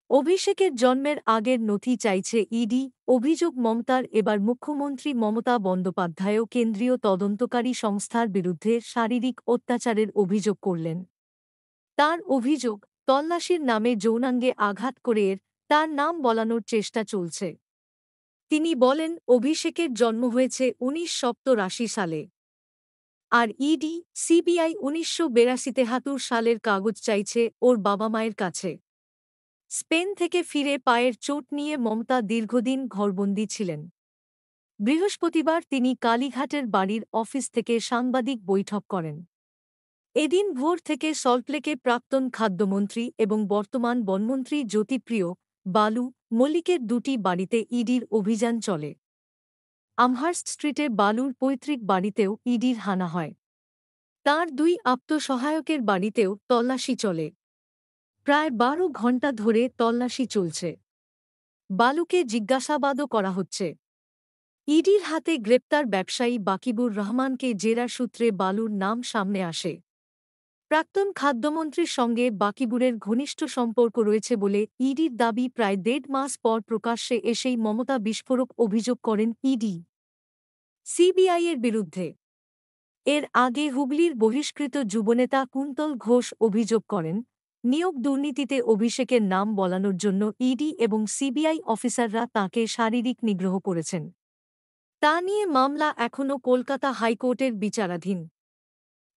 অভিষেকের জন্মের আগের নথি চাইছে ইডি। অভিযোগ মমতার। এবার মুখ্যমন্ত্রী মমতা বন্দ্যোপাধ্যায়ও কেন্দ্রীয় তদন্তকারী সংস্থার বিরুদ্ধে শারীরিক অত্যাচারের অভিযোগ করলেন। তার অভিযোগ, তল্লাশির নামে যৌনাঙ্গে আঘাত করে তার নাম বলানোর চেষ্টা চলছে। তিনি বলেন, অভিষেকের জন্ম হয়েছে ১৯৮৭ সালে। আর ইডি, সিবিআই ১৯৮২-৭৩ সালের কাগজ চাইছে ওর বাবা মায়ের কাছে। স্পেন থেকে ফিরে পায়ের চোট নিয়ে মমতা দীর্ঘদিন ঘরবন্দি ছিলেন। বৃহস্পতিবার তিনি কালীঘাটের বাড়ির অফিস থেকে সাংবাদিক বৈঠক করেন। এদিন ভোর থেকে সল্টলেকে প্রাক্তন খাদ্যমন্ত্রী এবং বর্তমান বনমন্ত্রী জ্যোতিপ্রিয় বালু মল্লিকের দুটি বাড়িতে ইডির অভিযান চলে। আমহার্স্ট স্ট্রিটে বালুর পৈতৃক বাড়িতেও ইডির হানা হয়। তাঁর দুই আত্মসহায়কের বাড়িতেও তল্লাশি চলে। প্রায় ১২ ঘণ্টা ধরে তল্লাশি চলছে। বালুকে জিজ্ঞাসাবাদও করা হচ্ছে। ইডির হাতে গ্রেপ্তার ব্যবসায়ী বাকিবুর রহমানকে জেরা সূত্রে বালুর নাম সামনে আসে। প্রাক্তন খাদ্যমন্ত্রীর সঙ্গে বাকিবুরের ঘনিষ্ঠ সম্পর্ক রয়েছে বলে ইডির দাবি। প্রায় ১.৫ মাস পর প্রকাশ্যে এসেই মমতা বিস্ফোরক অভিযোগ করেন ইডি সিবিআইয়ের বিরুদ্ধে। এর আগে হুগলির বহিষ্কৃত যুবনেতা কুন্তল ঘোষ অভিযোগ করেন, নিয়োগ দুর্নীতিতে অভিষেকের নাম বলানোর জন্য ইডি এবং সিবিআই অফিসাররা তাঁকে শারীরিক নিগ্রহ করেছেন। তা নিয়ে মামলা এখনও কলকাতা হাইকোর্টের বিচারাধীন।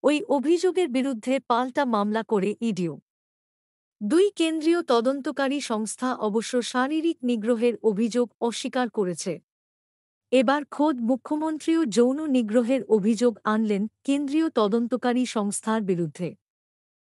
ওই অভিযোগের বিরুদ্ধে পাল্টা মামলা করে ইডিও। দুই কেন্দ্রীয় তদন্তকারী সংস্থা অবশ্য শারীরিক নিগ্রহের অভিযোগ অস্বীকার করেছে। এবার খোদ মুখ্যমন্ত্রীও যৌন নিগ্রহের অভিযোগ আনলেন কেন্দ্রীয় তদন্তকারী সংস্থার বিরুদ্ধে।